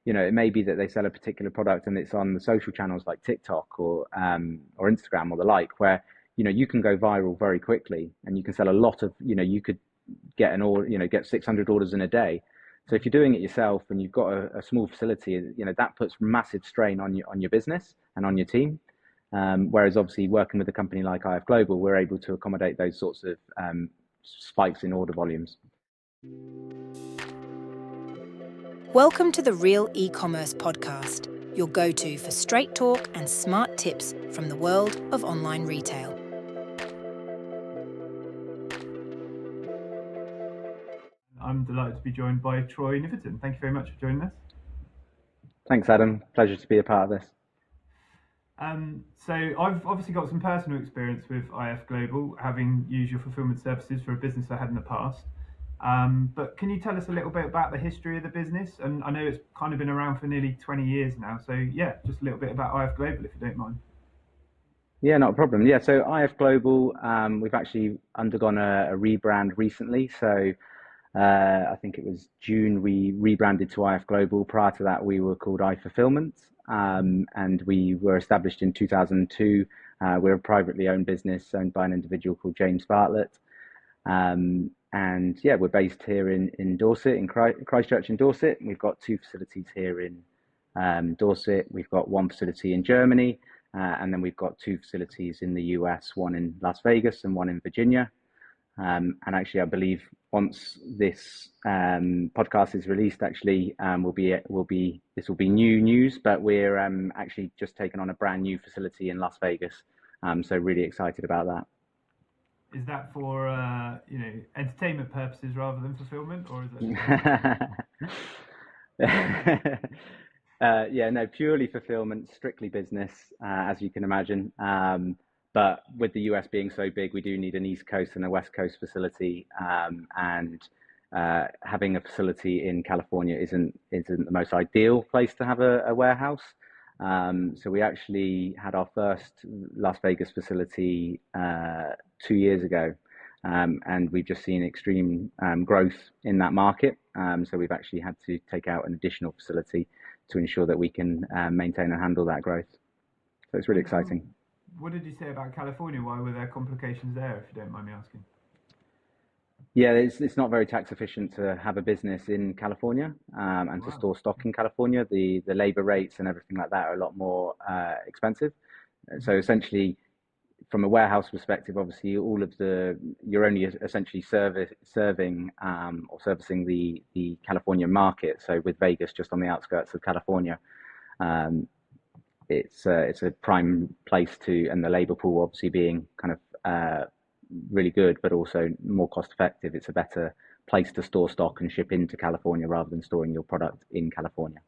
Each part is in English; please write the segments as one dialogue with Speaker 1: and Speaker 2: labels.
Speaker 1: it may be that they sell a particular product and it's on the social channels like TikTok or Instagram or the like, where you can go viral very quickly and you can sell a lot of, you could get an order, get 600 orders in a day. So if you're doing it yourself and you've got a small facility, that puts massive strain on your business and on your team. Whereas obviously working with a company like IFGlobal, we're able to accommodate those sorts of spikes in order volumes.
Speaker 2: Welcome to the Real eCommerce podcast, your go-to for straight talk and smart tips from the world of online retail.
Speaker 3: I'm delighted to be joined by Troy Kniveton. Thank you very much for joining us.
Speaker 1: Thanks, Adam. Pleasure to be a part of this.
Speaker 3: So I've obviously got some personal experience with IFGlobal, having used your fulfillment services for a business I had in the past. But can you tell us a little bit about the history of the business? And I know it's kind of been around for nearly 20 years now. So yeah, just a little bit about IFGlobal, if you don't mind.
Speaker 1: Yeah, not a problem. Yeah, so IFGlobal, we've actually undergone a rebrand recently. So I think it was June we rebranded to IFGlobal. Prior to that, we were called iFulfilment, and we were established in 2002. We're a privately owned business owned by an individual called James Bartlett. And yeah, we're based here in Dorset, in Christchurch in Dorset. We've got two facilities here in Dorset. We've got one facility in Germany, and then we've got two facilities in the US, one in Las Vegas and one in Virginia. And actually, I believe once this podcast is released, actually, this will be new news, but we're actually just taken on a brand new facility in Las Vegas. So really excited about that.
Speaker 3: Is that for entertainment purposes rather than fulfillment, or is
Speaker 1: that? Yeah, no, purely fulfillment, strictly business, as you can imagine. But with the US being so big, we do need an East Coast and a West Coast facility, and having a facility in California isn't the most ideal place to have a warehouse. So we actually had our first Las Vegas facility 2 years ago, and we've just seen extreme growth in that market. So we've actually had to take out an additional facility to ensure that we can maintain and handle that growth. So it's really exciting.
Speaker 3: What did you say about California? Why were there complications there, if you don't mind me asking?
Speaker 1: Yeah, it's not very tax efficient to have a business in California and to store stock in California. The labor rates and everything like that are a lot more expensive. So essentially, from a warehouse perspective, obviously, you're only essentially serving or servicing the California market. So with Vegas just on the outskirts of California, it's a prime place and the labor pool obviously being kind of really good, but also more cost effective. It's a better place to store stock and ship into California rather than storing your product in California.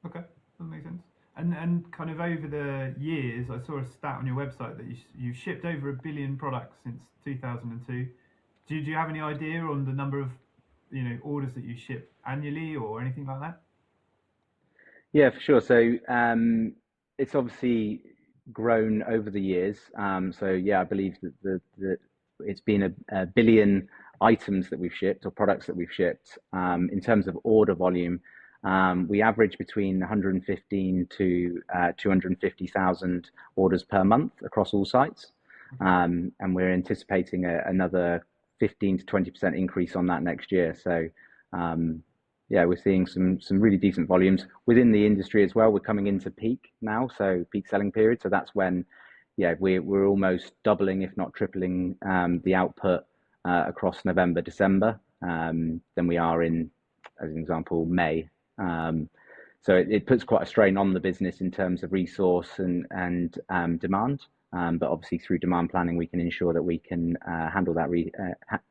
Speaker 3: Okay, that makes sense. And kind of over the years, I saw a stat on your website that you shipped over 1 billion products since 2002. Do you have any idea on the number of orders that you ship annually or anything like that?
Speaker 1: Yeah, for sure. So it's obviously grown over the years. So yeah, I believe that it's been a billion items that we've shipped or products that we've shipped. In terms of order volume, we average between 115 to 250,000 orders per month across all sites. And we're anticipating another 15 to 20% increase on that next year. So yeah, we're seeing some really decent volumes within the industry as well. We're coming into peak now, so peak selling period. So that's when, yeah, we're almost doubling, if not tripling, the output across November, December than we are in, as an example, May. So it puts quite a strain on the business in terms of resource and demand. But obviously through demand planning, we can ensure that we can handle that,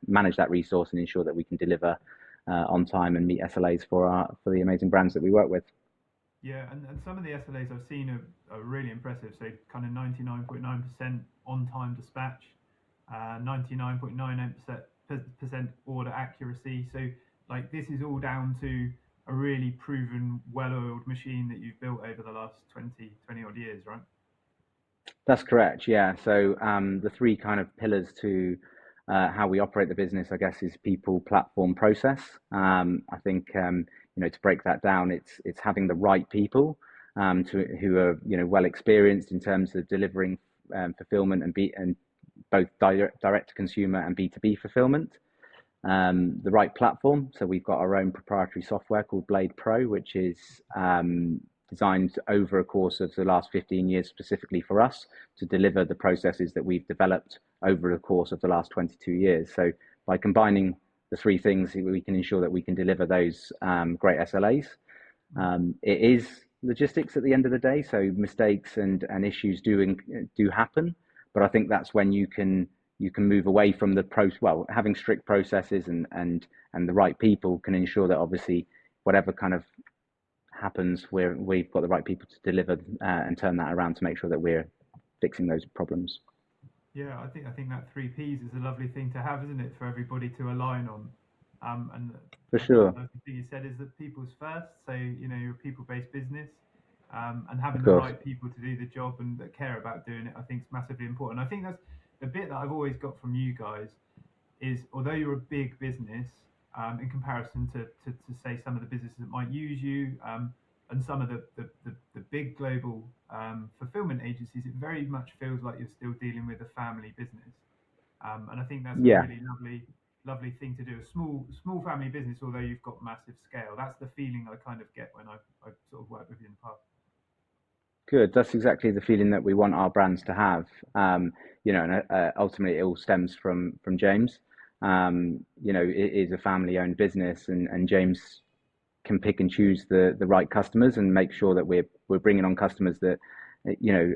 Speaker 1: manage that resource and ensure that we can deliver on time and meet SLAs for the amazing brands that we work with.
Speaker 3: Yeah, and some of the SLAs I've seen are really impressive. So kind of 99.9% on-time dispatch, 99.99% order accuracy. So like this is all down to a really proven, well-oiled machine that you've built over the last 20 odd years, right?
Speaker 1: That's correct, yeah. So the three kind of pillars to how we operate the business, I guess, is people, platform, process. I think to break that down, it's having the right people who are well experienced in terms of delivering fulfillment and both direct to consumer and B2B fulfillment. The right platform. So we've got our own proprietary software called Blade Pro, which is designed over a course of the last 15 years specifically for us to deliver the processes that we've developed over the course of the last 22 years. So by combining the three things, we can ensure that we can deliver those great SLAs. It is logistics at the end of the day, so mistakes and issues do happen, but I think that's when you can move away from having strict processes and the right people can ensure that obviously whatever kind of happens, we've got the right people to deliver and turn that around to make sure that we're fixing those problems.
Speaker 3: Yeah, I think that 3Ps is a lovely thing to have, isn't it, for everybody to align on. And
Speaker 1: for sure,
Speaker 3: the thing you said is that people's first. So you're a people-based business, and having
Speaker 1: of
Speaker 3: the
Speaker 1: course.
Speaker 3: right people to do the job and that care about doing it, I think is massively important. I think that's the bit that I've always got from you guys is, although you're a big business in comparison to say some of the businesses that might use you and some of the big global fulfillment agencies, it very much feels like you're still dealing with a family business. And I think that's a really lovely thing to do. A small family business, although you've got massive scale. That's the feeling I kind of get when I sort of worked with you in the past.
Speaker 1: Good. That's exactly the feeling that we want our brands to have. And ultimately it all stems from James. It is a family-owned business, and James can pick and choose the right customers and make sure that we're bringing on customers that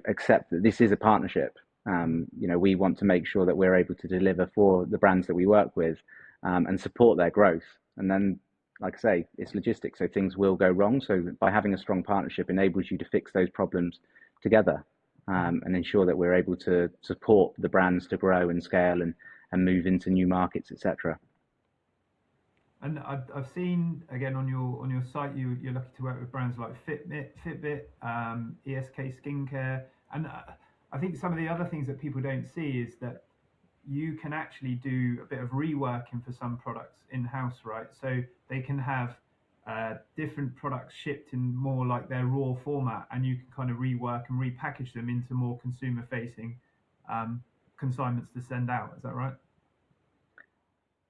Speaker 1: accept that this is a partnership. We want to make sure that we're able to deliver for the brands that we work with and support their growth. And then, like I say, it's logistics, so things will go wrong. So by having a strong partnership enables you to fix those problems together and ensure that we're able to support the brands to grow and scale and move into new markets, etc.
Speaker 3: And I've seen again on your site you're lucky to work with brands like Fitbit, ESK Skincare, and I think some of the other things that people don't see is that you can actually do a bit of reworking for some products in-house, right? So they can have different products shipped in more like their raw format, and you can kind of rework and repackage them into more consumer-facing consignments to send out. Is that right?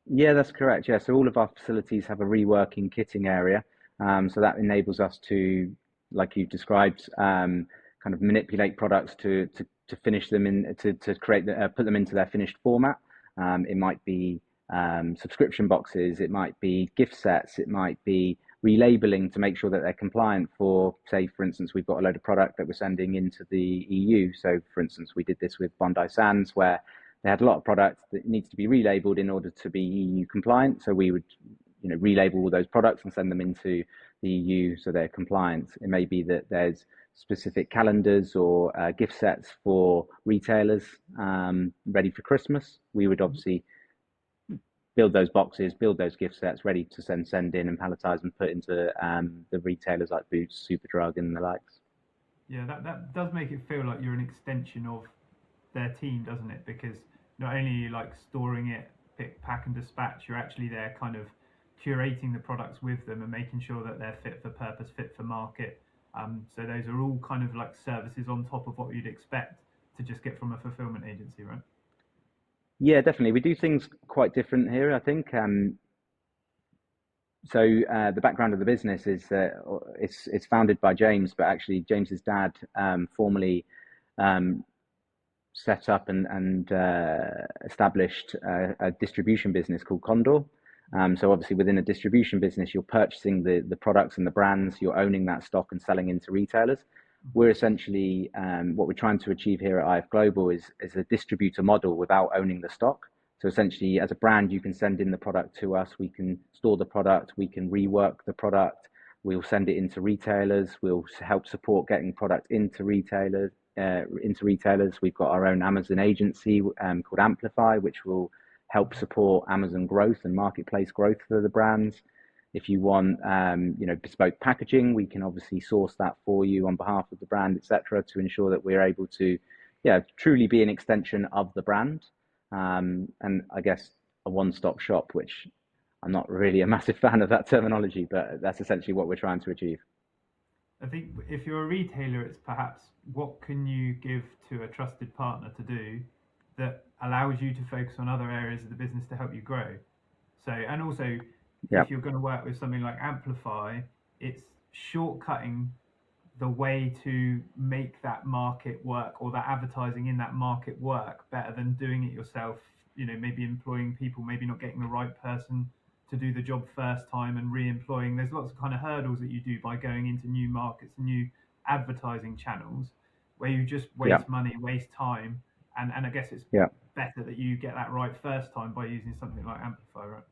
Speaker 1: Yeah, that's correct. Yeah, so all of our facilities have a reworking kitting area. So that enables us to, like you've described, kind of manipulate products to finish them to create put them into their finished format. It might be subscription boxes, it might be gift sets, it might be relabeling to make sure that they're compliant for, say, for instance, we've got a load of product that we're sending into the EU. So, for instance, we did this with Bondi Sands, where they had a lot of product that needs to be relabeled in order to be EU compliant. So we would, relabel all those products and send them into the EU so they're compliant. It may be that there's specific calendars or gift sets for retailers ready for Christmas. We would obviously build those boxes, build those gift sets ready to send in and palletize and put into the retailers like Boots, Superdrug, and the likes.
Speaker 3: Yeah, that does make it feel like you're an extension of their team, doesn't it? Because not only are you like storing it, pick, pack, and dispatch, you're actually there kind of curating the products with them and making sure that they're fit for purpose, fit for market. So those are all kind of like services on top of what you'd expect to just get from a fulfillment agency, right?
Speaker 1: Yeah, definitely. We do things quite different here, I think. So the background of the business is that it's founded by James, but actually James's dad formerly set up and established a distribution business called Condor. So obviously within a distribution business, you're purchasing the products and the brands, you're owning that stock and selling into retailers. We're essentially, what we're trying to achieve here at IFGlobal is a distributor model without owning the stock. So essentially, as a brand, you can send in the product to us, we can store the product, we can rework the product, we'll send it into retailers, we'll help support getting product into retailers. We've got our own Amazon agency called Amplify, which will help support Amazon growth and marketplace growth for the brands. If you want, bespoke packaging, we can obviously source that for you on behalf of the brand, etc., to ensure that we're able to, truly be an extension of the brand. And I guess a one-stop shop, which I'm not really a massive fan of that terminology, but that's essentially what we're trying to achieve.
Speaker 3: I think if you're a retailer, it's perhaps what can you give to a trusted partner to do that allows you to focus on other areas of the business to help you grow. So, and also,
Speaker 1: Yeah,
Speaker 3: if you're going to work with something like Amplify, it's shortcutting the way to make that market work or that advertising in that market work better than doing it yourself. You know, maybe employing people, maybe not getting the right person to do the job first time and re-employing. There's lots of kind of hurdles that you do by going into new markets and new advertising channels where you just
Speaker 1: yeah,
Speaker 3: waste money, waste time, and I guess it's
Speaker 1: yeah.
Speaker 3: better that you get that right first time by using something like Amplify, right?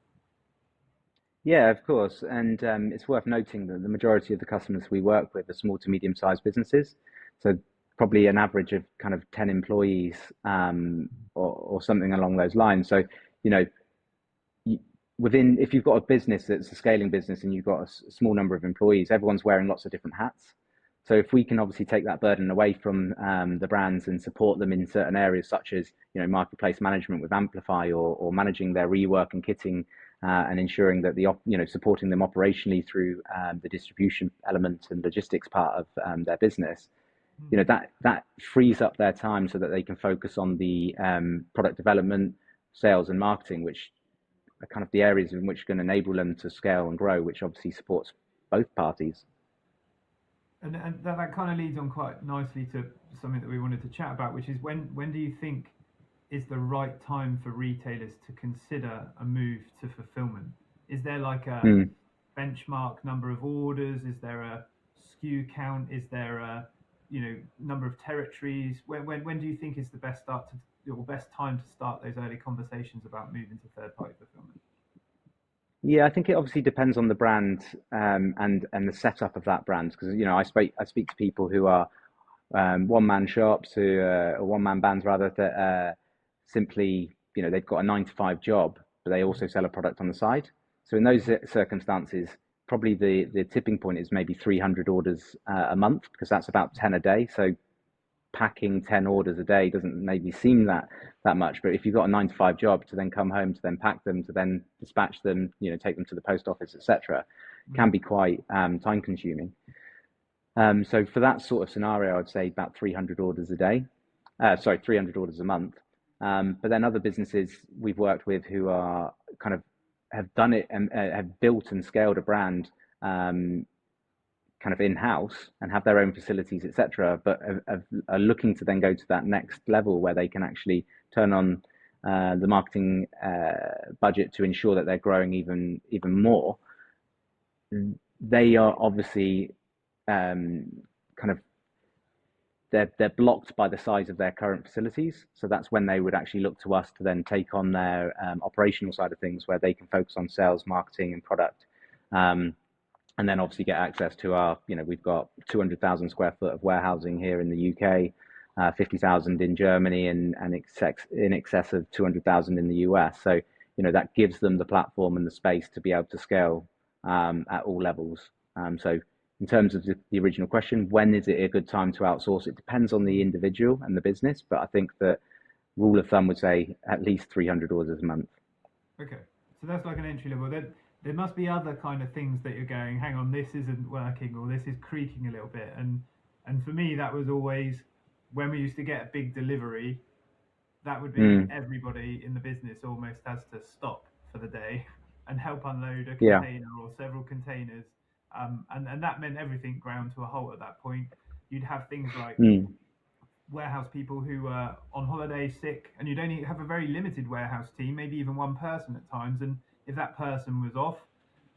Speaker 1: Yeah, of course. And it's worth noting that the majority of the customers we work with are small to medium-sized businesses. So probably an average of kind of 10 employees, or something along those lines. So, you know, within, if you've got a business that's a scaling business and you've got a small number of employees, everyone's wearing lots of different hats. So if we can obviously take that burden away from the brands and support them in certain areas such as, you know, marketplace management with Amplify, or managing their rework and kitting, and ensuring that supporting them operationally through the distribution element and logistics part of their business, you know, that frees up their time so that they can focus on the product development, sales, and marketing, which are kind of the areas in which can enable them to scale and grow, which obviously supports both parties.
Speaker 3: And that kind of leads on quite nicely to something that we wanted to chat about, which is when do you think is the right time for retailers to consider a move to fulfillment? Is there like a
Speaker 1: Mm.
Speaker 3: benchmark number of orders? Is there a SKU count? Is there a number of territories? When do you think is the best start to or best time to start those early conversations about moving to third party fulfillment?
Speaker 1: Yeah, I think it obviously depends on the brand, and the setup of that brand. Because, you know, I speak to people who are one man shops, or one man bands rather, that simply, you know, they've got a 9 to 5 job, but they also sell a product on the side. So in those circumstances, probably the tipping point is maybe 300 orders a month, because that's about 10 a day. So packing 10 orders a day doesn't maybe seem that much, but if you've got a 9 to 5 job, to then come home, to then pack them, to then dispatch them, you know, take them to the post office, etc., can be quite time consuming. So for that sort of scenario, I'd say about 300 orders a day. Sorry, 300 orders a month. But then other businesses we've worked with who are kind of have done it and have built and scaled a brand, kind of in-house, and have their own facilities, etc., but are looking to then go to that next level where they can actually turn on the marketing budget to ensure that they're growing even more. They are obviously kind of they're blocked by the size of their current facilities. So that's when they would actually look to us to then take on their operational side of things, where they can focus on sales, marketing, and product. And then obviously get access to our, you know, we've got 200,000 square foot of warehousing here in the UK, 50,000 in Germany, and in excess of 200,000 in the US. So, you know, that gives them the platform and the space to be able to scale at all levels. So in terms of the original question, when is it a good time to outsource? It depends on the individual and the business, but I think that rule of thumb would say at least 300 orders a month.
Speaker 3: Okay, so that's like an entry level. There must be other kind of things that you're going, hang on, this isn't working, or this is creaking a little bit. And for me, that was always when we used to get a big delivery, that would be everybody in the business almost has to stop for the day and help unload a
Speaker 1: Yeah.
Speaker 3: container or several containers. And that meant everything ground to a halt at that point. You'd have things like warehouse people who were on holiday sick, and you'd only have a very limited warehouse team, maybe even one person at times. And if that person was off,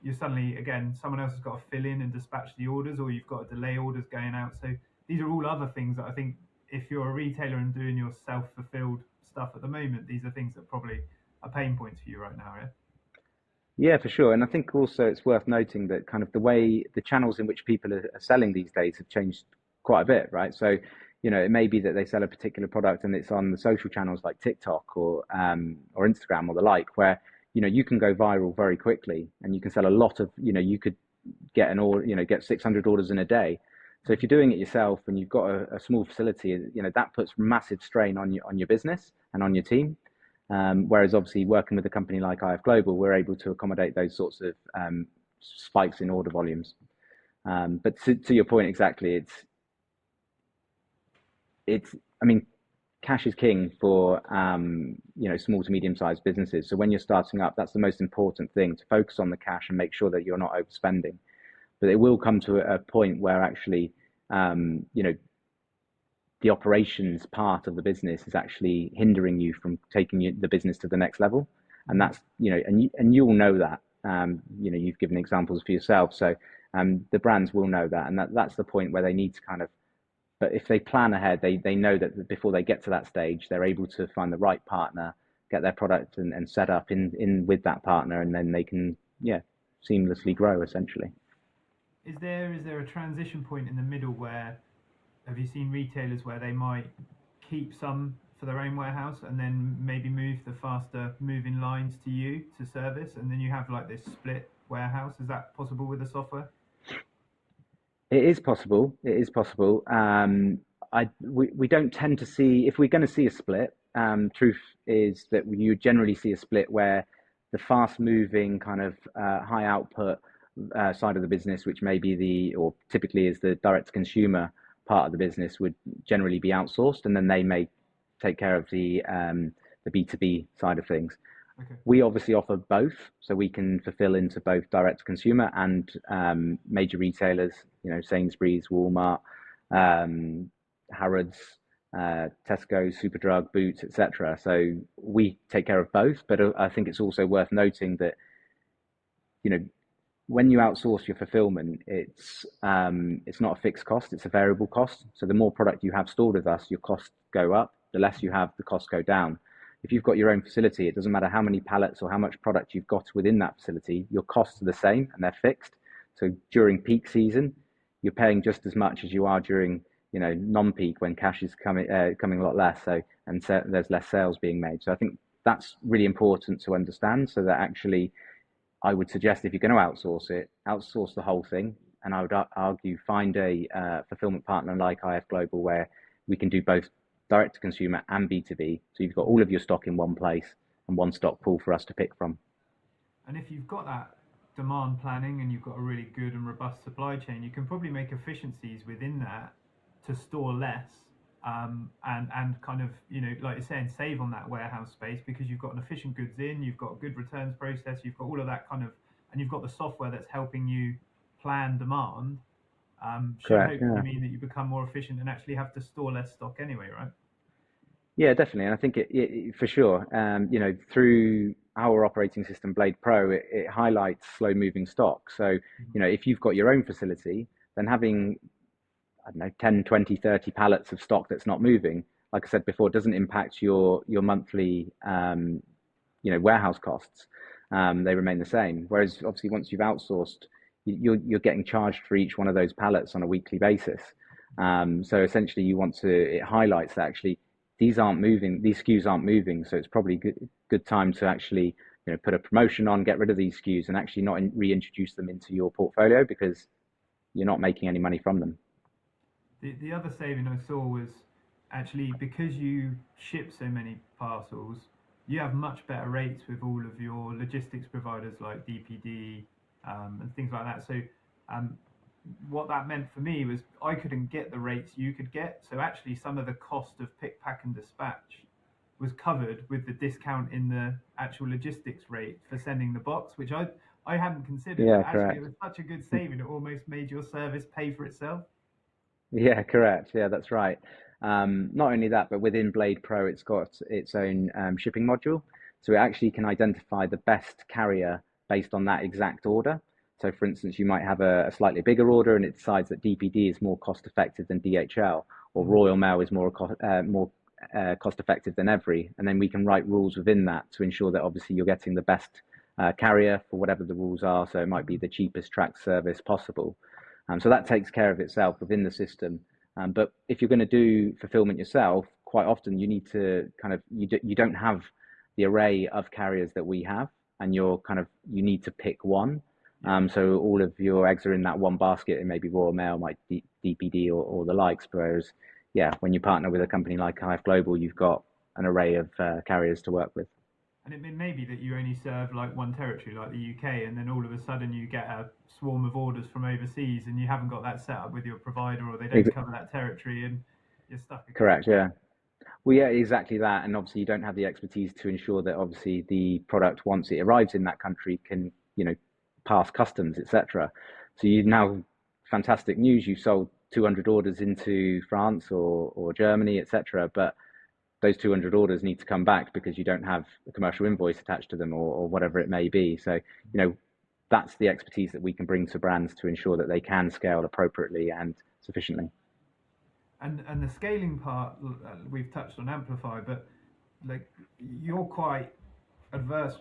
Speaker 3: you're suddenly, again, someone else has got to fill in and dispatch the orders, or you've got to delay orders going out. So these are all other things that I think if you're a retailer and doing your self-fulfilled stuff at the moment, these are things that probably are pain points for you right now, yeah?
Speaker 1: Yeah, for sure. And I think also it's worth noting that kind of the way the channels in which people are selling these days have changed quite a bit, right? So, you know, it may be that they sell a particular product and it's on the social channels like TikTok or Instagram or the like, where, you know, you can go viral very quickly and you can sell a lot of, you know, you could get an order, you know, get 600 orders in a day. So if you're doing it yourself and you've got a small facility, you know, that puts massive strain on your business and on your team. Whereas obviously working with a company like IFGlobal, we're able to accommodate those sorts of spikes in order volumes. But to your point exactly, I mean, cash is king for small to medium sized businesses. So when you're starting up, that's the most important thing, to focus on the cash and make sure that you're not overspending. But it will come to a point where actually the operations part of the business is actually hindering you from taking the business to the next level. And that's, and you'll know that. You've given examples for yourself, so the brands will know that, and that's the point where they need to kind of. But if they plan ahead, they know that before they get to that stage, they're able to find the right partner, get their product and set up in with that partner, and then they can seamlessly grow essentially.
Speaker 3: Is there a transition point in the middle where, have you seen retailers where they might keep some for their own warehouse and then maybe move the faster moving lines to you to service, and then you have like this split warehouse? Is that possible with the software?
Speaker 1: It is possible. It is possible. We don't tend to see, if we're going to see a split. Truth is that you generally see a split where the fast moving kind of high output side of the business, which may be or typically is the direct to consumer part of the business, would generally be outsourced, and then they may take care of the B2B side of things.
Speaker 3: Okay.
Speaker 1: We obviously offer both, so we can fulfill into both direct to consumer and major retailers, Sainsbury's, Walmart, Harrods, Tesco, Superdrug, Boots, etc. So we take care of both, but I think it's also worth noting that, when you outsource your fulfillment, it's not a fixed cost, it's a variable cost. So the more product you have stored with us, your costs go up. The less you have, the costs go down. If you've got your own facility, it doesn't matter how many pallets or how much product you've got within that facility, your costs are the same and they're fixed. So during peak season, you're paying just as much as you are during non-peak, when cash is coming a lot less. So there's less sales being made. So I think that's really important to understand, so that actually I would suggest, if you're going to outsource it, outsource the whole thing. And I would argue find a fulfillment partner like IFGlobal, where we can do both direct to consumer and B2B. So you've got all of your stock in one place and one stock pool for us to pick from.
Speaker 3: And if you've got that demand planning and you've got a really good and robust supply chain, you can probably make efficiencies within that to store less, and kind of, like you're saying, save on that warehouse space, because you've got an efficient goods in, you've got a good returns process, you've got all of that kind of, and you've got the software that's helping you plan demand. Should
Speaker 1: Correct,
Speaker 3: hopefully mean that you become more efficient and actually have to store less stock anyway, right?
Speaker 1: Yeah, definitely. And I think it for sure, through our operating system, Blade Pro, it highlights slow moving stock. So, if you've got your own facility, then having, I don't know, 10, 20, 30 pallets of stock that's not moving, like I said before, doesn't impact your monthly, warehouse costs. They remain the same. Whereas obviously once you've outsourced, you're getting charged for each one of those pallets on a weekly basis. So essentially it highlights that actually these SKUs aren't moving. So it's probably good time to actually, put a promotion on, get rid of these SKUs and actually not reintroduce them into your portfolio, because you're not making any money from them.
Speaker 3: The other saving I saw was actually, because you ship so many parcels, you have much better rates with all of your logistics providers like DPD and things like that. So what that meant for me was I couldn't get the rates you could get. So actually some of the cost of pick, pack and dispatch was covered with the discount in the actual logistics rate for sending the box, which I hadn't considered.
Speaker 1: Yeah,
Speaker 3: but actually,
Speaker 1: correct.
Speaker 3: it was such a good saving, it almost made your service pay for itself.
Speaker 1: Yeah, correct. Yeah, that's right. Not only that, but within Blade Pro, it's got its own shipping module. So it actually can identify the best carrier based on that exact order. So for instance, you might have a slightly bigger order and it decides that DPD is more cost effective than DHL, or Royal Mail is more cost effective than Every. And then we can write rules within that to ensure that obviously you're getting the best carrier for whatever the rules are. So it might be the cheapest track service possible. So that takes care of itself within the system. But if you're going to do fulfillment yourself, quite often you need to you don't have the array of carriers that we have, and you need to pick one. So all of your eggs are in that one basket. It may be Royal Mail, might be DPD or the likes. Whereas, when you partner with a company like IFGlobal, you've got an array of carriers to work with.
Speaker 3: And it may be that you only serve like one territory, like the UK, and then all of a sudden you get a swarm of orders from overseas, and you haven't got that set up with your provider, or they don't
Speaker 1: Ex-
Speaker 3: cover that territory, and you're stuck again.
Speaker 1: Correct, yeah. Well, yeah, exactly that. And obviously, you don't have the expertise to ensure that obviously the product, once it arrives in that country, can, pass customs, etc. So you now, fantastic news, you've sold 200 orders into France or Germany, etc. But those 200 orders need to come back because you don't have a commercial invoice attached to them or whatever it may be. So, that's the expertise that we can bring to brands to ensure that they can scale appropriately and sufficiently.
Speaker 3: And the scaling part, we've touched on Amplify, but like you're quite averse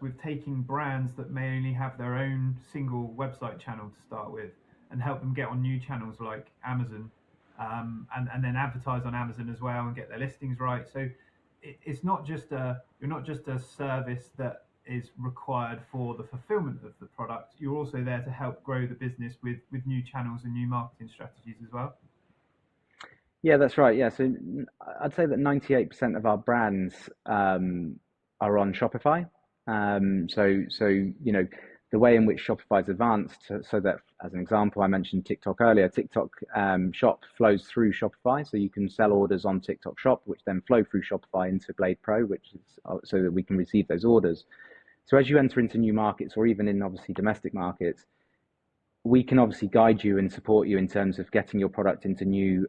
Speaker 3: with taking brands that may only have their own single website channel to start with and help them get on new channels like Amazon, and then advertise on Amazon as well and get their listings right. So it's not just you're not just a service that is required for the fulfillment of the product. You're also there to help grow the business with new channels and new marketing strategies as well.
Speaker 1: Yeah, that's right. Yeah, so I'd say that 98% of our brands are on Shopify. So the way in which Shopify's advanced, so that as an example, I mentioned TikTok earlier. TikTok Shop flows through Shopify, so you can sell orders on TikTok Shop, which then flow through Shopify into Blade Pro, which is so that we can receive those orders. So as you enter into new markets, or even in obviously domestic markets, we can obviously guide you and support you in terms of getting your product into new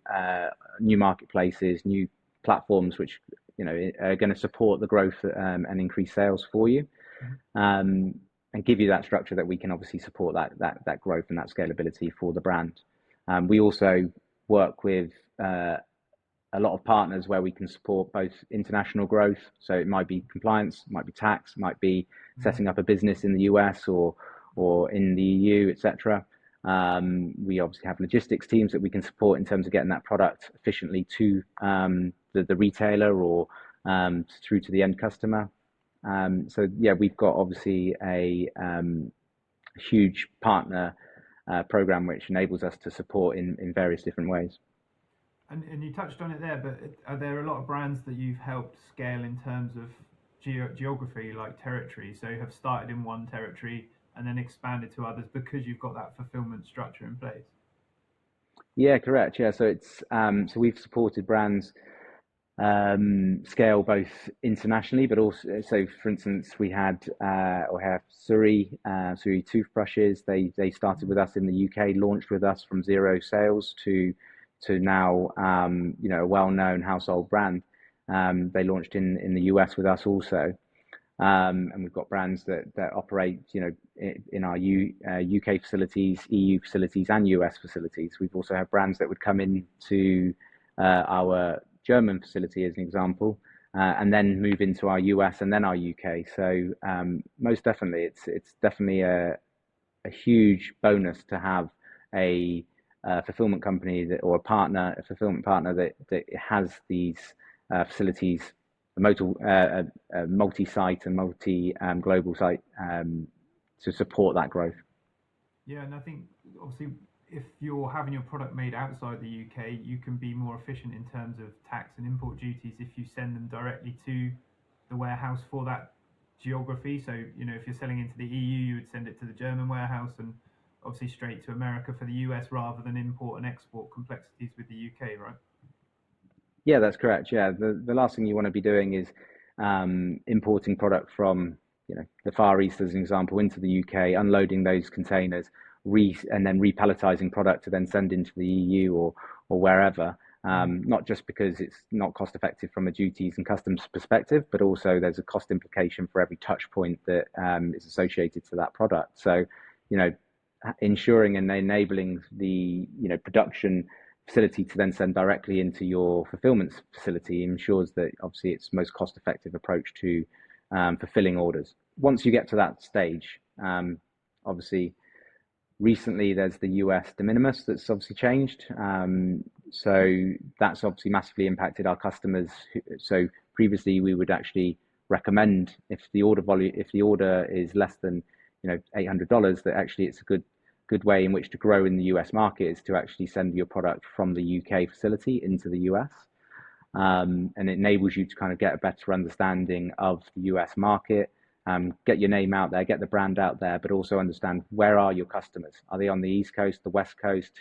Speaker 1: marketplaces, new platforms, which are going to support the growth and increase sales for you, and give you that structure that we can obviously support that growth and that scalability for the brand. We also work with a lot of partners where we can support both international growth. So it might be compliance, might be tax, might be setting up a business in the US or in the EU, etc. We obviously have logistics teams that we can support in terms of getting that product efficiently to the retailer or through to the end customer. So yeah, we've got obviously a huge partner program which enables us to support in various different ways.
Speaker 3: And you touched on it there, but are there a lot of brands that you've helped scale in terms of geography, like territory? So you have started in one territory and then expanded to others because you've got that fulfillment structure in place?
Speaker 1: Yeah, correct. Yeah, so it's so we've supported brands scale both internationally, but also, so for instance, we had or have Surrey toothbrushes. They started with us in the UK, launched with us from zero sales to now a well-known household brand. They launched in the US with us also. And we've got brands that operate, in our UK facilities, EU facilities, and US facilities. We've also had brands that would come into our German facility, as an example, and then move into our US and then our UK. So most definitely, it's definitely a huge bonus to have a fulfillment company or a fulfillment partner that has these facilities, multi-site and multi-global site, to support that growth.
Speaker 3: Yeah, and I think obviously if you're having your product made outside the UK, you can be more efficient in terms of tax and import duties if you send them directly to the warehouse for that geography. So, if you're selling into the EU, you would send it to the German warehouse and obviously straight to America for the US rather than import and export complexities with the UK, right?
Speaker 1: Yeah, that's correct. Yeah, the last thing you want to be doing is importing product from the Far East, as an example, into the UK, unloading those containers, and then repalletizing product to then send into the EU or wherever. Not just because it's not cost effective from a duties and customs perspective, but also there's a cost implication for every touch point that is associated to that product. So, ensuring and enabling the production facility to then send directly into your fulfillment facility ensures that obviously it's most cost effective approach to fulfilling orders. Once you get to that stage, obviously recently there's the US de minimis that's obviously changed. So that's obviously massively impacted our customers. So previously we would actually recommend, if the order is less than $800, that actually it's a good way in which to grow in the US market is to actually send your product from the UK facility into the US. and it enables you to kind of get a better understanding of the US market, get your name out there, get the brand out there, but also understand where are your customers? Are they on the East Coast, the West Coast,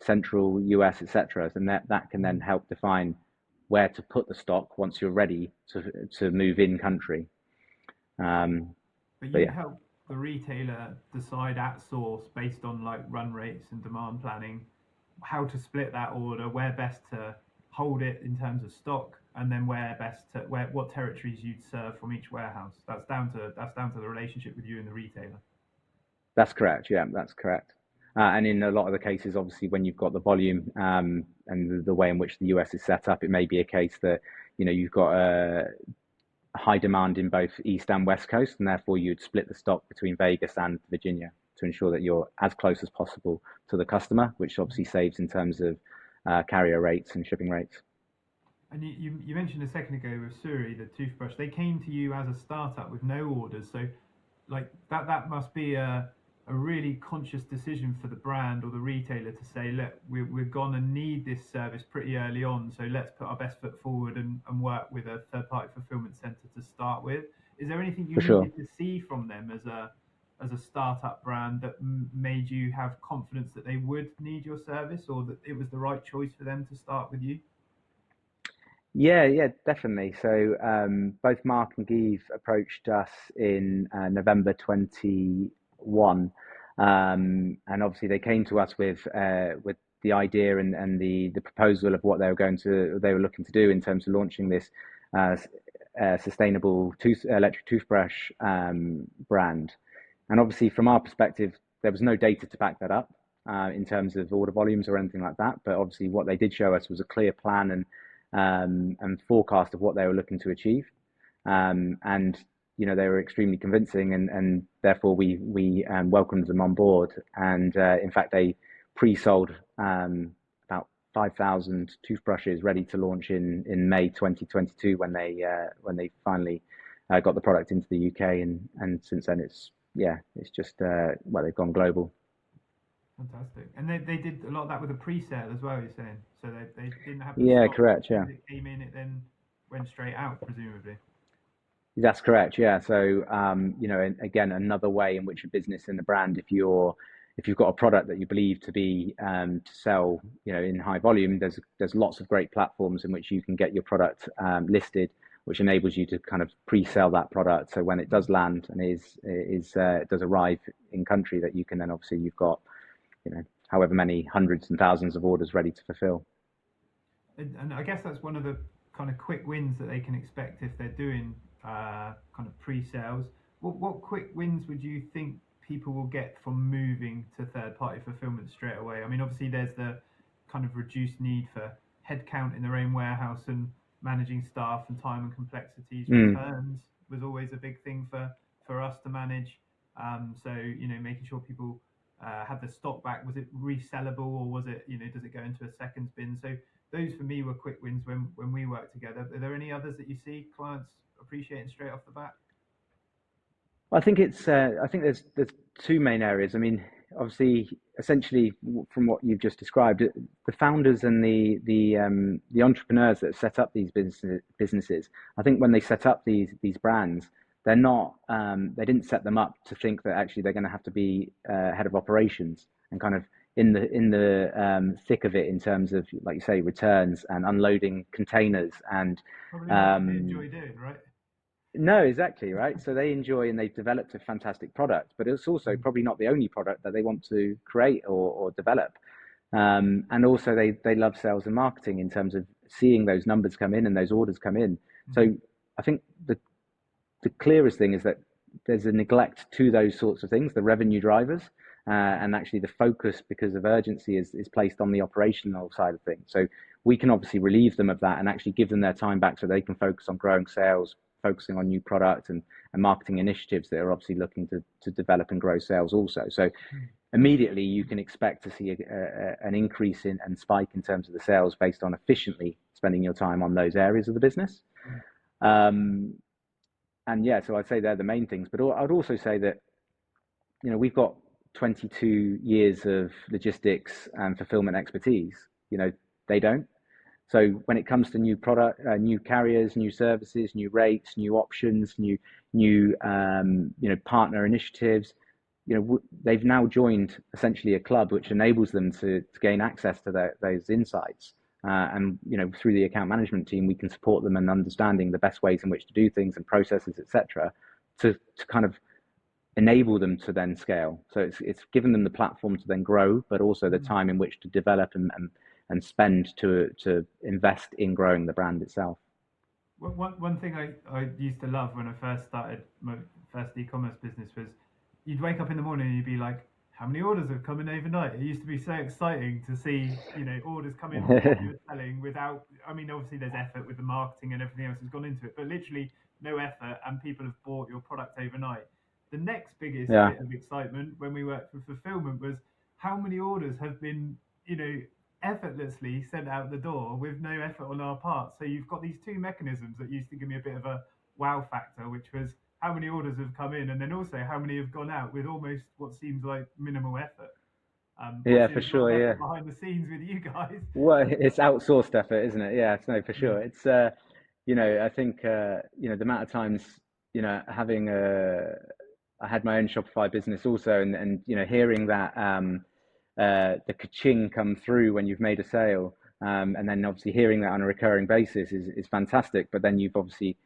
Speaker 1: Central US, etc. And that can then help define where to put the stock once you're ready to move in country.
Speaker 3: But
Speaker 1: But
Speaker 3: you
Speaker 1: yeah,
Speaker 3: help the retailer decide at source based on like run rates and demand planning, how to split that order, where best to hold it in terms of stock, and then what territories you'd serve from each warehouse. That's down to the relationship with you and the retailer.
Speaker 1: that's correct. Yeah, that's correct. And in a lot of the cases, obviously, when you've got the volume and the way in which the US is set up, it may be a case that you've got a high demand in both East and West Coast, and therefore you'd split the stock between Vegas and Virginia to ensure that you're as close as possible to the customer, which obviously saves in terms of carrier rates and shipping rates.
Speaker 3: And you mentioned a second ago with Suri, the toothbrush, they came to you as a startup with no orders. So like that must be a really conscious decision for the brand or the retailer to say, look, we're gonna need this service pretty early on, so let's put our best foot forward and work with a third-party fulfillment center to start with. Is there anything you
Speaker 1: For sure.
Speaker 3: needed to see from them as a startup brand that made you have confidence that they would need your service, or that it was the right choice for them to start with you?
Speaker 1: Yeah, definitely. So both Mark and Guy approached us in November 21, and obviously they came to us with the idea and the proposal of what they were looking to do in terms of launching this sustainable electric toothbrush brand. And obviously, from our perspective, there was no data to back that up in terms of order volumes or anything like that. But obviously, what they did show us was a clear plan and forecast of what they were looking to achieve. And they were extremely convincing, and therefore we welcomed them on board. And in fact, they pre-sold about 5,000 toothbrushes ready to launch in May 2022 when they finally got the product into the UK. And since then, it's just they've gone global.
Speaker 3: Fantastic. And they did a lot of that with a pre-sale as well, you're saying. So they didn't have the
Speaker 1: Yeah,
Speaker 3: stock.
Speaker 1: correct. Yeah.
Speaker 3: As it came in, it then went straight out, presumably.
Speaker 1: That's correct. Yeah. So, and again, another way in which a business and the brand, if you've got a product that you believe to be to sell, in high volume, there's lots of great platforms in which you can get your product listed, which enables you to kind of pre-sell that product. So when it does land and it does arrive in country, that you can then obviously you've got, however many hundreds and thousands of orders ready to fulfill.
Speaker 3: And I guess that's one of the kind of quick wins that they can expect if they're doing kind of pre-sales. What quick wins would you think people will get from moving to third-party fulfillment straight away? I mean, obviously there's the kind of reduced need for headcount in their own warehouse and managing staff and time and complexities. Returns was always a big thing for us to manage. So making sure people had the stock back. Was it resellable, or was it does it go into a seconds bin? So those for me were quick wins when we worked together. Are there any others that you see clients appreciating straight off the bat?
Speaker 1: I think there's two main areas. I mean, obviously, essentially, from what you've just described, the founders and the entrepreneurs that set up these businesses, I think when they set up these brands, they didn't set them up to think that actually they're going to have to be head of operations and kind of in the thick of it in terms of, like you say, returns and unloading containers and
Speaker 3: probably not what they enjoy doing, right?
Speaker 1: No, exactly, right. So they enjoy and they've developed a fantastic product, but it's also probably not the only product that they want to create or develop. And also they love sales and marketing in terms of seeing those numbers come in and those orders come in. So I think the clearest thing is that there's a neglect to those sorts of things, the revenue drivers, and actually the focus, because of urgency, is placed on the operational side of things. So we can obviously relieve them of that and actually give them their time back so they can focus on growing sales, focusing on new product and marketing initiatives that are obviously looking to develop and grow sales also. So immediately you can expect to see an increase in and spike in terms of the sales based on efficiently spending your time on those areas of the business. And yeah, so I'd say they're the main things, but I'd also say that, we've got 22 years of logistics and fulfillment expertise. They don't. So when it comes to new product, new carriers, new services, new rates, new options, new partner initiatives, they've now joined essentially a club which enables them to gain access to those insights. And through the account management team, we can support them in understanding the best ways in which to do things and processes, etc., to kind of enable them to then scale. So it's given them the platform to then grow, but also the time in which to develop and spend to invest in growing the brand itself.
Speaker 3: One thing I used to love when I first started my first e-commerce business was you'd wake up in the morning and you'd be like, how many orders have come in overnight? It used to be so exciting to see, orders come in from what you were selling without, I mean, obviously there's effort with the marketing and everything else has gone into it, but literally no effort and people have bought your product overnight. The next biggest
Speaker 1: Yeah.
Speaker 3: bit of excitement when we worked for Fulfilment was how many orders have been, effortlessly sent out the door with no effort on our part. So you've got these two mechanisms that used to give me a bit of a wow factor, which was how many orders have come in and then also how many have gone out with almost what seems like minimal effort.
Speaker 1: Yeah,
Speaker 3: Obviously
Speaker 1: for
Speaker 3: there's a lot
Speaker 1: sure.
Speaker 3: of
Speaker 1: Yeah.
Speaker 3: effort behind the scenes with you guys.
Speaker 1: Well, it's outsourced effort, isn't it? Yeah, no, for
Speaker 3: Yeah.
Speaker 1: sure. It's I think the amount of times having I had my own Shopify business also, and hearing that the ka-ching come through when you've made a sale, and then obviously hearing that on a recurring basis is fantastic. But then you've obviously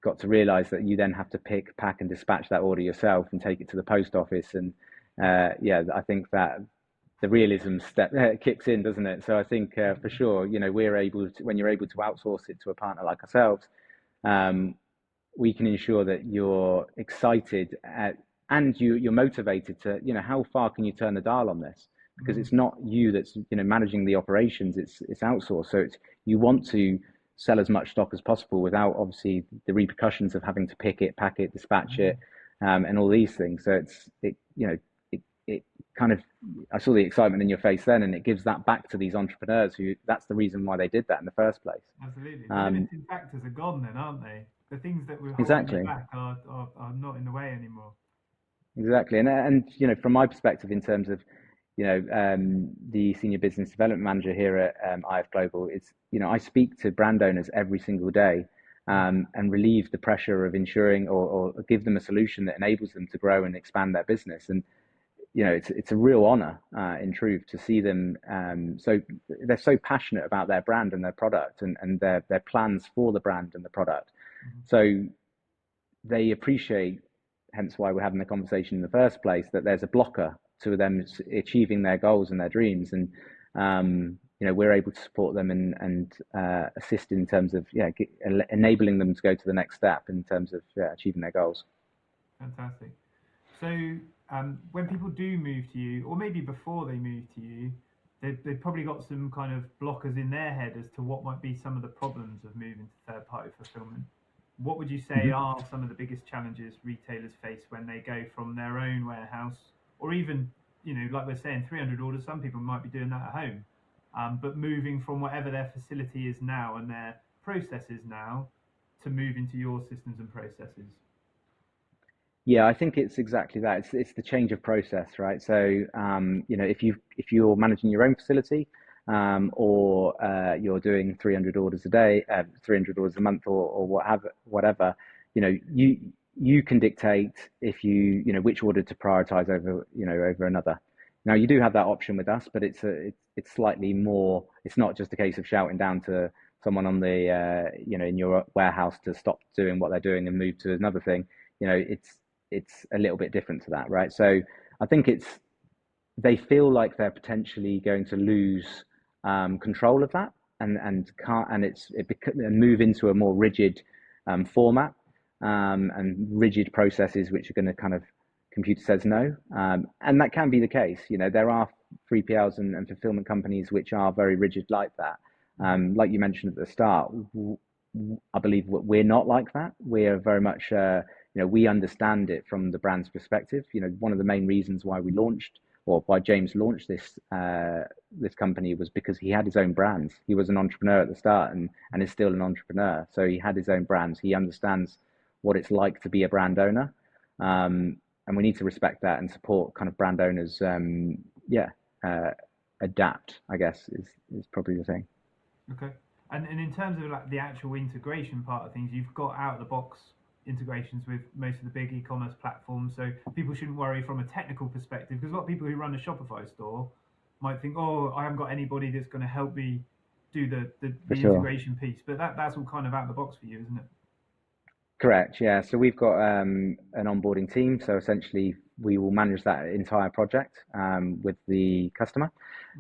Speaker 1: got to realize that you then have to pick, pack, and dispatch that order yourself and take it to the post office. And I think that the realism step kicks in, doesn't it? So I think for sure, we're able to, when you're able to outsource it to a partner like ourselves, we can ensure that you're excited and you're motivated to, how far can you turn the dial on this? Because it's not you that's managing the operations, it's outsourced. So you want to sell as much stock as possible without obviously the repercussions of having to pick it, pack it, dispatch it, and all these things. So it kind of, I saw the excitement in your face then, and it gives that back to these entrepreneurs who, that's the reason why they did that in the first place.
Speaker 3: Absolutely. The limiting factors are gone then, aren't they? The things that were holding
Speaker 1: Exactly.
Speaker 3: you back are not in the way anymore.
Speaker 1: Exactly. And from my perspective, in terms of the senior business development manager here at IFGlobal, it's I speak to brand owners every single day, and relieve the pressure of ensuring or give them a solution that enables them to grow and expand their business. And it's a real honor, in truth, to see them. So they're so passionate about their brand and their product and their plans for the brand and the product. So they appreciate, hence why we're having the conversation in the first place, that there's a blocker to them achieving their goals and their dreams. And we're able to support them and assist in terms of enabling them to go to the next step in terms of achieving their goals.
Speaker 3: Fantastic. So when people do move to you, or maybe before they move to you, they've probably got some kind of blockers in their head as to what might be some of the problems of moving to third-party fulfillment. What would you say are some of the biggest challenges retailers face when they go from their own warehouse, or even, like we're saying, 300 orders, some people might be doing that at home, but moving from whatever their facility is now and their processes now to move into your systems and processes?
Speaker 1: Yeah, I think it's exactly that. It's the change of process, right? So, if you're managing your own facility, or you're doing 300 orders a day, 300 orders a month, or whatever, you can dictate if which order to prioritize over another. Now you do have that option with us, but it's slightly more. It's not just a case of shouting down to someone on the in your warehouse to stop doing what they're doing and move to another thing. It's a little bit different to that, right? So I think they feel like they're potentially going to lose control of that and move into a more rigid format, and rigid processes which are going to kind of, computer says no, and that can be the case. There are 3PLs and fulfillment companies which are very rigid like that. Like you mentioned at the start, I believe we're not like that. We are very much we understand it from the brand's perspective. One of the main reasons why we launched, or why James launched this company, was because he had his own brands. He was an entrepreneur at the start and is still an entrepreneur. So he had his own brands. He understands what it's like to be a brand owner. And we need to respect that and support kind of brand owners. Adapt, I guess, is probably the thing.
Speaker 3: Okay. And in terms of like the actual integration part of things, you've got out of the box integrations with most of the big e-commerce platforms, so people shouldn't worry from a technical perspective. Because a lot of people who run a Shopify store might think, oh, I haven't got anybody that's going to help me do
Speaker 1: For
Speaker 3: the
Speaker 1: sure.
Speaker 3: integration piece. But that's all kind of out of the box for you, isn't it?
Speaker 1: Correct. Yeah. So we've got an onboarding team. So essentially, we will manage that entire project with the customer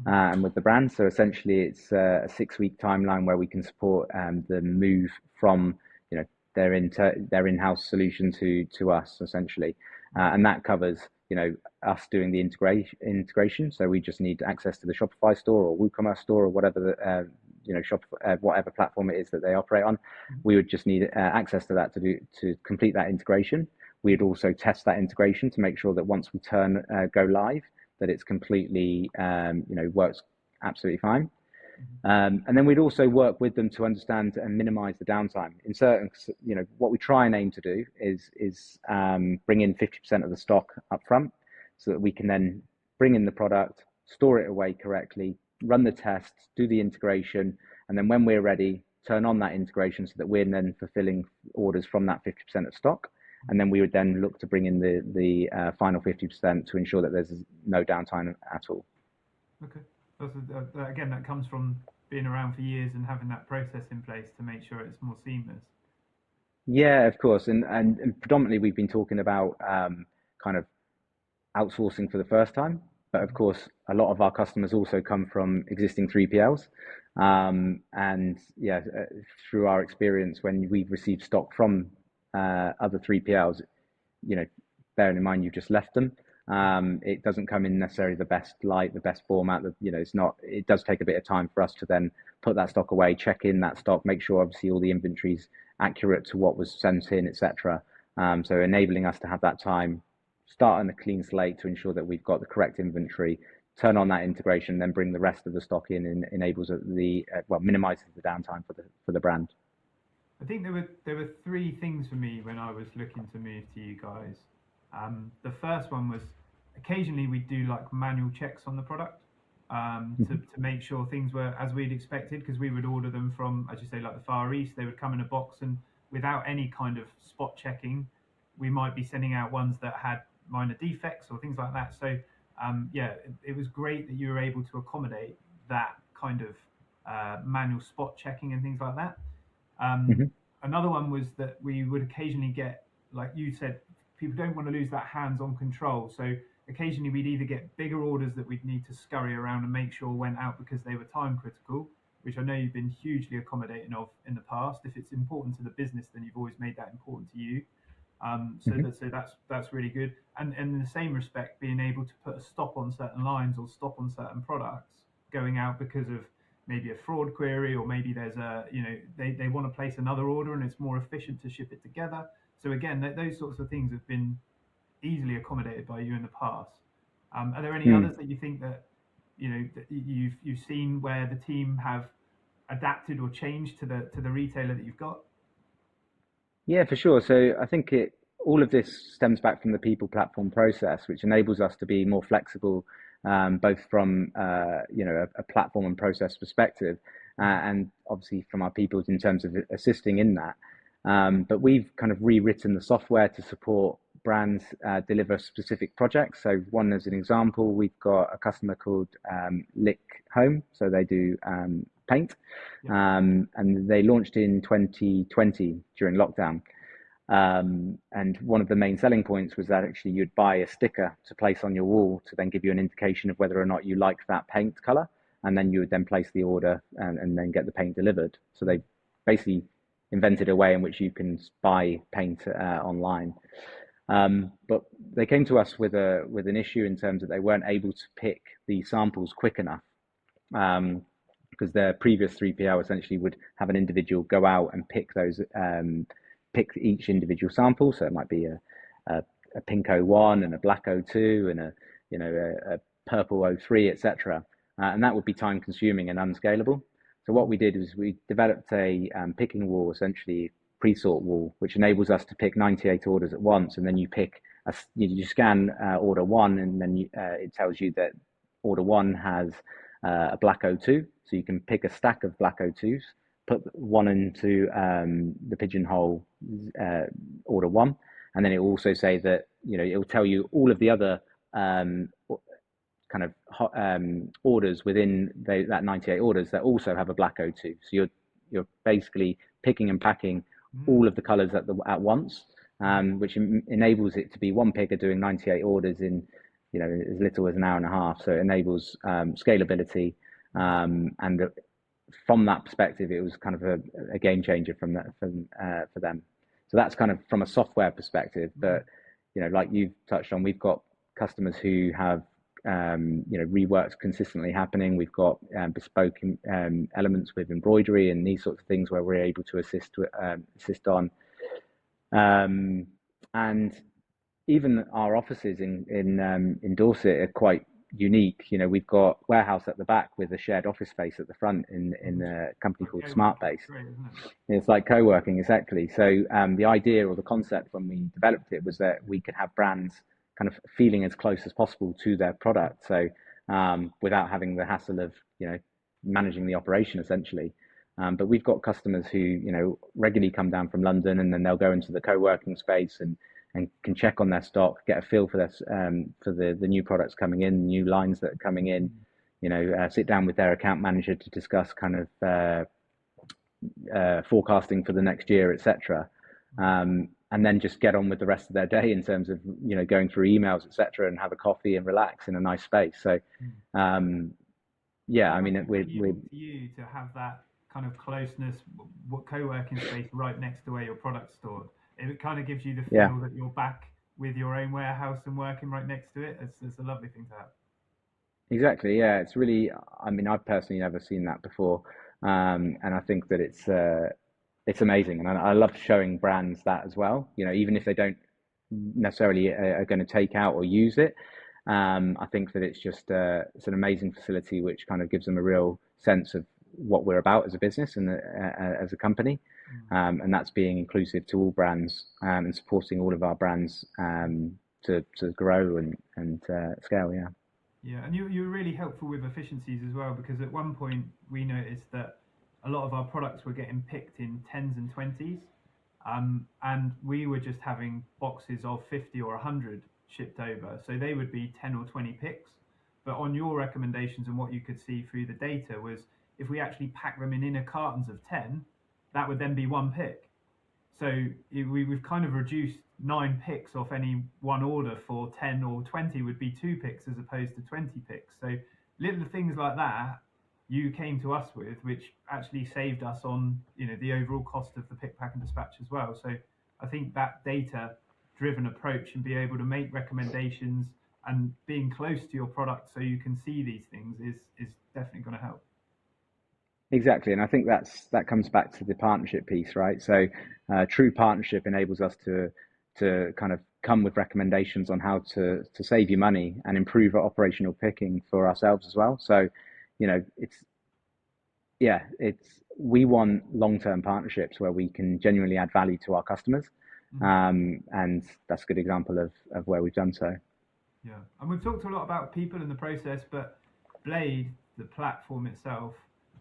Speaker 1: and with the brand. So essentially, it's a 6 week timeline where we can support the move from their in-house solution to us essentially, and that covers us doing the integration. So we just need access to the Shopify store or WooCommerce store or whatever the shop whatever platform it is that they operate on. We would just need access to that to complete that integration. We'd also test that integration to make sure that once we go live, that it's completely works absolutely fine. And then we'd also work with them to understand and minimize the downtime. In certain, what we try and aim to do is bring in 50% of the stock up front, so that we can then bring in the product, store it away correctly, run the tests, do the integration, and then when we're ready, turn on that integration so that we're then fulfilling orders from that 50% of stock. And then we would then look to bring in the final 50% to ensure that there's no downtime at all.
Speaker 3: Okay. Again, that comes from being around for years and having that process in place to make sure it's more seamless.
Speaker 1: Yeah, of course. And predominantly we've been talking about kind of outsourcing for the first time. But of course, a lot of our customers also come from existing 3PLs. And yeah, through our experience, when we've received stock from other 3PLs, bearing in mind you've just left them, it doesn't come in necessarily the best light, the best format. It's not. It does take a bit of time for us to then put that stock away, check in that stock, make sure obviously all the inventory's accurate to what was sent in, etc. So enabling us to have that time, start on a clean slate to ensure that we've got the correct inventory, turn on that integration, then bring the rest of the stock in, and enables minimizes the downtime for the brand.
Speaker 3: I think there were three things for me when I was looking to move to you guys. The first one was occasionally we do like manual checks on the product to make sure things were as we'd expected, because we would order them from, as you say, like the Far East. They would come in a box, and without any kind of spot checking, we might be sending out ones that had minor defects or things like that. So it was great that you were able to accommodate that kind of manual spot checking and things like that. Another one was that we would occasionally get, like you said, people don't want to lose that hands-on control. So occasionally we'd either get bigger orders that we'd need to scurry around and make sure went out because they were time critical, which I know you've been hugely accommodating of in the past. If it's important to the business, then you've always made that important to you. So that's really good. And in the same respect, being able to put a stop on certain lines or stop on certain products going out because of maybe a fraud query, or maybe there's they want to place another order and it's more efficient to ship it together. So again, those sorts of things have been easily accommodated by you in the past. Are there any others that you think that that you've seen where the team have adapted or changed to the retailer that you've got?
Speaker 1: Yeah, for sure. So I think all of this stems back from the people platform process, which enables us to be more flexible, both from a platform and process perspective, and obviously from our people in terms of assisting in that. But we've kind of rewritten the software to support brands deliver specific projects. So one, as an example, we've got a customer called Lick Home. So they do paint, and they launched in 2020 during lockdown. And one of the main selling points was that actually you'd buy a sticker to place on your wall to then give you an indication of whether or not you like that paint color. And then you would then place the order and then get the paint delivered. So they basically invented a way in which you can buy paint online. But they came to us with an issue in terms that they weren't able to pick the samples quick enough, because their previous 3PL essentially would have an individual go out and pick each individual sample. So it might be a pink 01 and a black 02 and a purple 03, etc. And that would be time consuming and unscalable. So what we did was we developed a picking wall, essentially pre-sort wall, which enables us to pick 98 orders at once, and then you pick you scan order one, and then it tells you that order one has a black 02, so you can pick a stack of black 02s, put one into the pigeonhole order one, and then it will also say that, it will tell you all of the other kind of orders within that 98 orders that also have a black O2. So you're basically picking and packing all of the colors at once, which enables it to be one picker doing 98 orders in as little as an hour and a half. So it enables scalability, and from that perspective, it was kind of a game changer for them. So that's kind of from a software perspective. But like you've touched on, we've got customers who have reworks consistently happening. We've got bespoke elements with embroidery and these sorts of things where we're able to assist on. And even our offices in Dorset are quite unique. We've got warehouse at the back with a shared office space at the front in a company called SmartBase. It's like co-working, exactly. So the idea or the concept when we developed it was that we could have brands kind of feeling as close as possible to their product. So without having the hassle of, managing the operation essentially. But we've got customers who, regularly come down from London, and then they'll go into the co-working space and can check on their stock, get a feel for the new products coming in, new lines that are coming in, sit down with their account manager to discuss kind of forecasting for the next year, etc. And then just get on with the rest of their day in terms of, going through emails, etc., and have a coffee and relax in a nice space. So, yeah, I mean,
Speaker 3: we're you to have that kind of closeness, what co-working space right next to where your product's stored. It kind of gives you the feel that you're back with your own warehouse and working right next to it. It's a lovely thing to have.
Speaker 1: Exactly. Yeah, it's really. I mean, I've personally never seen that before, and I think that it's amazing, and I love showing brands that as well. Even if they don't necessarily are going to take out or use it, I think that it's just it's an amazing facility which kind of gives them a real sense of what we're about as a business and as a company, and that's being inclusive to all brands and supporting all of our brands to grow and scale. Yeah.
Speaker 3: Yeah, and you were really helpful with efficiencies as well, because at one point we noticed that a lot of our products were getting picked in 10s and 20s, and we were just having boxes of 50 or 100 shipped over. So they would be 10 or 20 picks. But on your recommendations and what you could see through the data was if we actually pack them in inner cartons of 10, that would then be one pick. So we've kind of reduced 9 picks off any one order for 10 or 20 would be 2 picks as opposed to 20 picks. So little things like that you came to us with, which actually saved us on the overall cost of the pick, pack and dispatch as well. So I think that data driven approach and be able to make recommendations and being close to your product so you can see these things is definitely going to help.
Speaker 1: Exactly, and I think that comes back to the partnership piece, right? So true partnership enables us to kind of come with recommendations on how to save you money and improve our operational picking for ourselves as well. So we want long-term partnerships where we can genuinely add value to our customers, and that's a good example of where we've done so.
Speaker 3: Yeah, and we've talked a lot about people in the process, but Blade, the platform itself,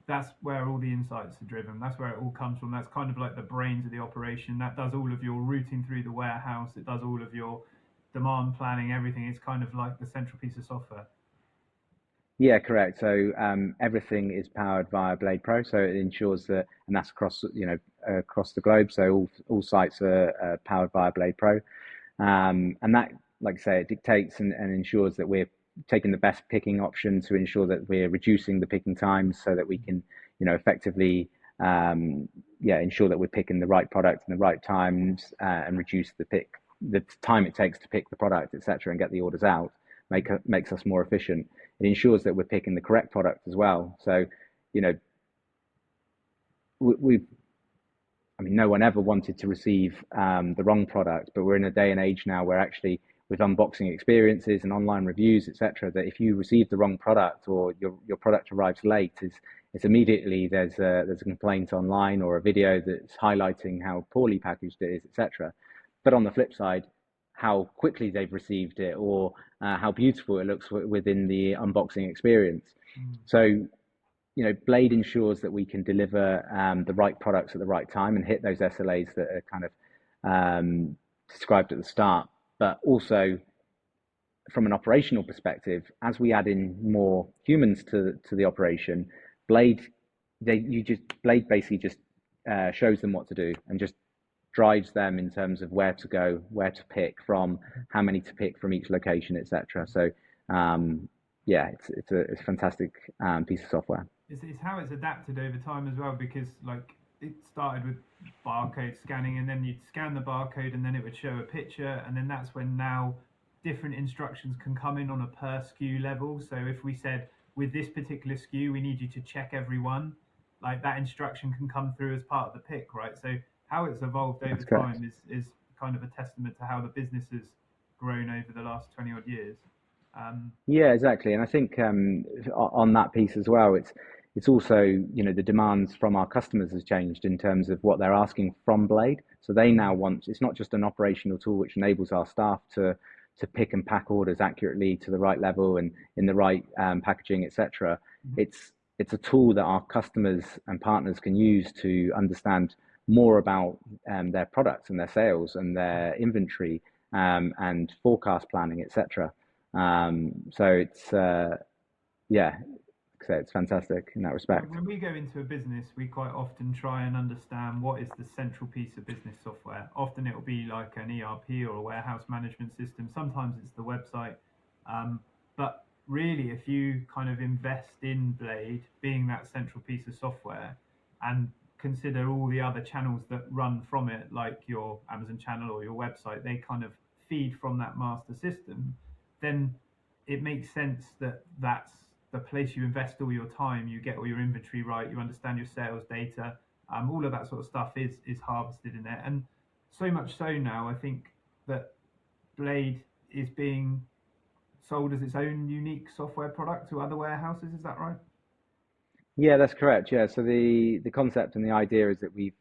Speaker 3: that's where all the insights are driven. That's where it all comes from. That's kind of like the brains of the operation. That does all of your routing through the warehouse. It does all of your demand planning, everything. It's kind of like the central piece of software.
Speaker 1: Yeah, correct. So everything is powered via Blade Pro. So it ensures that, and that's across across the globe. So all sites are powered via Blade Pro, and that, like I say, it dictates and ensures that we're taking the best picking option to ensure that we're reducing the picking times so that we can, effectively, ensure that we're picking the right product in the right times and reduce the time it takes to pick the product, etc., and get the orders out. Makes us more efficient. It ensures that we're picking the correct product as well. So, no one ever wanted to receive the wrong product, but we're in a day and age now where actually, with unboxing experiences and online reviews, etc., that if you receive the wrong product or your product arrives late, it's immediately there's a complaint online or a video that's highlighting how poorly packaged it is, etc. But on the flip side, how quickly they've received it or how beautiful it looks within the unboxing experience. So, Blade ensures that we can deliver the right products at the right time and hit those SLAs that are kind of described at the start. But also, from an operational perspective, as we add in more humans to the operation, Blade basically just shows them what to do and just drives them in terms of where to go, where to pick from, how many to pick from each location, etc. So yeah, it's a fantastic piece of software.
Speaker 3: It's how it's adapted over time as well, because like it started with barcode scanning, and then you'd scan the barcode and then it would show a picture, and then that's when now different instructions can come in on a per SKU level. So if we said, with this particular SKU we need you to check every one, like that instruction can come through as part of the pick, right? So how it's evolved over time is kind of a testament to how the business has grown over the last 20 odd years.
Speaker 1: Yeah, exactly. And I think on that piece as well, it's also, the demands from our customers has changed in terms of what they're asking from Blade. So they now want, it's not just an operational tool which enables our staff to pick and pack orders accurately to the right level and in the right packaging, etc. It's a tool that our customers and partners can use to understand more about their products and their sales and their inventory and forecast planning, etc. So it's yeah, so it's fantastic in that respect.
Speaker 3: When we go into a business, we quite often try and understand what is the central piece of business software. Often it will be like an ERP or a warehouse management system. Sometimes it's the website. But really, if you kind of invest in Blade being that central piece of software and consider all the other channels that run from it, like your Amazon channel or your website, they kind of feed from that master system, then it makes sense that that's the place you invest all your time. You get all your inventory right, you understand your sales data, all of that sort of stuff is harvested in there. And so much so now, I think that Blade is being sold as its own unique software product to other warehouses. Is that right?
Speaker 1: Yeah, that's correct. Yeah, so the concept and the idea is that we've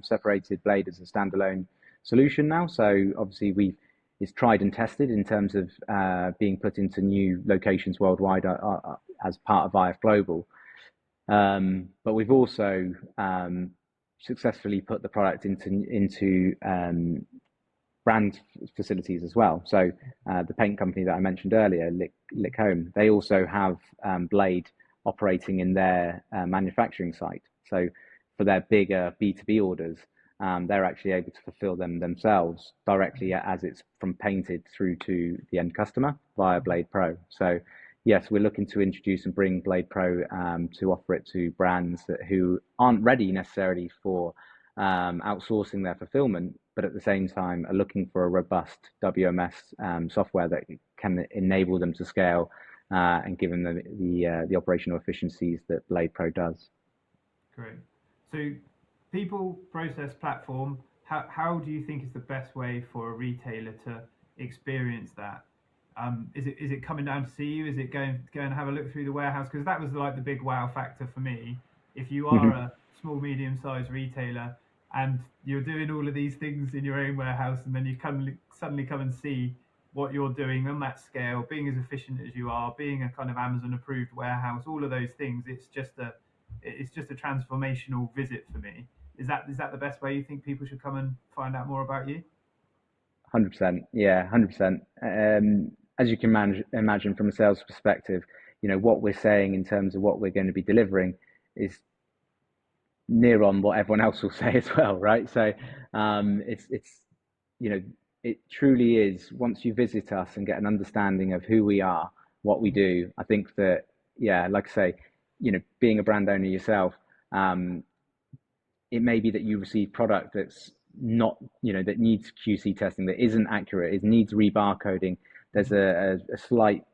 Speaker 1: separated Blade as a standalone solution now. So obviously it's tried and tested in terms of being put into new locations worldwide as part of IFGlobal. But we've also successfully put the product into brand facilities as well. So the paint company that I mentioned earlier, Lick Home, they also have Blade operating in their manufacturing site. So for their bigger B2B orders, they're actually able to fulfill them themselves directly as it's from painted through to the end customer via Blade Pro. So yes, we're looking to introduce and bring Blade Pro to offer it to brands who aren't ready necessarily for outsourcing their fulfillment, but at the same time are looking for a robust WMS software that can enable them to scale and give them the operational efficiencies that Blade Pro does.
Speaker 3: Great. So people, process, platform, how do you think is the best way for a retailer to experience that? Is it coming down to see you? Is it going and have a look through the warehouse? Because that was like the big wow factor for me. If you are a small, medium-sized retailer and you're doing all of these things in your own warehouse, and then you suddenly come and see what you're doing on that scale, being as efficient as you are, being a kind of Amazon approved warehouse, all of those things, it's just a transformational visit for me. Is that the best way you think people should come and find out more about you?
Speaker 1: 100%. Yeah, 100%. As you can imagine from a sales perspective, what we're saying in terms of what we're going to be delivering is near on what everyone else will say as well, right? So it truly is, once you visit us and get an understanding of who we are, what we do, I think that, yeah, like I say, being a brand owner yourself, it may be that you receive product that's not, that needs QC testing, that isn't accurate, it needs rebarcoding, there's a slight,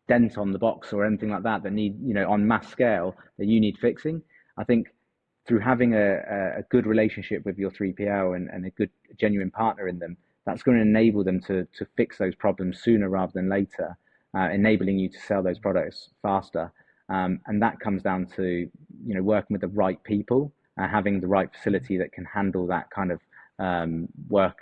Speaker 1: dent on the box or anything like that need, on mass scale that you need fixing. I think through having a good relationship with your 3PL and a good genuine partner in them, that's going to enable them to fix those problems sooner rather than later, enabling you to sell those products faster. And that comes down to, working with the right people, having the right facility that can handle that kind of work,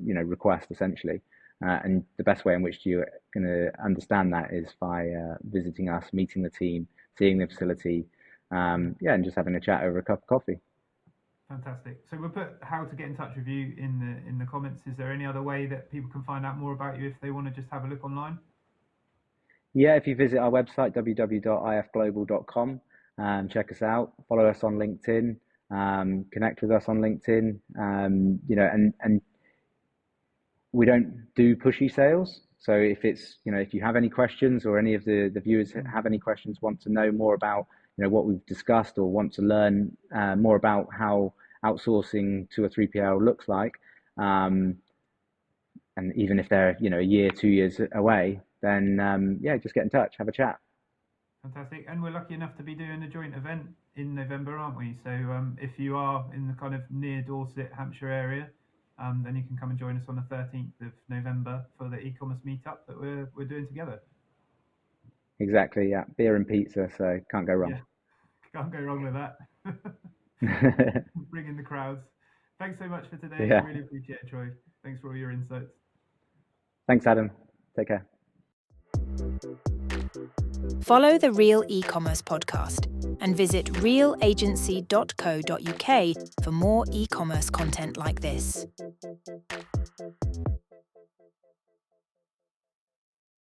Speaker 1: request essentially. And the best way in which you're going to understand that is by visiting us, meeting the team, seeing the facility, and just having a chat over a cup of coffee.
Speaker 3: Fantastic. So we'll put how to get in touch with you in the comments. Is there any other way that people can find out more about you if they want to just have a look online?
Speaker 1: Yeah, if you visit our website, www.ifglobal.com, check us out, follow us on LinkedIn, connect with us on LinkedIn, and we don't do pushy sales. So if you have any questions, or any of the viewers have any questions, want to know more about, what we've discussed, or want to learn more about how outsourcing to a 3PL looks like, and even if they're, a year, 2 years away, then just get in touch, have a chat.
Speaker 3: Fantastic. And we're lucky enough to be doing a joint event in November, aren't we? So if you are in the kind of near Dorset, Hampshire area, then you can come and join us on the 13th of November for the e-commerce meetup that we're doing together.
Speaker 1: Exactly, yeah. Beer and pizza, so can't go wrong.
Speaker 3: Yeah, can't go wrong with that. Bring in the crowds. Thanks so much for today.
Speaker 1: Yeah.
Speaker 3: I really appreciate it, Troy. Thanks for all your insights.
Speaker 1: Thanks, Adam. Take care.
Speaker 2: Follow the Real E-commerce podcast and visit realagency.co.uk for more e-commerce content like this.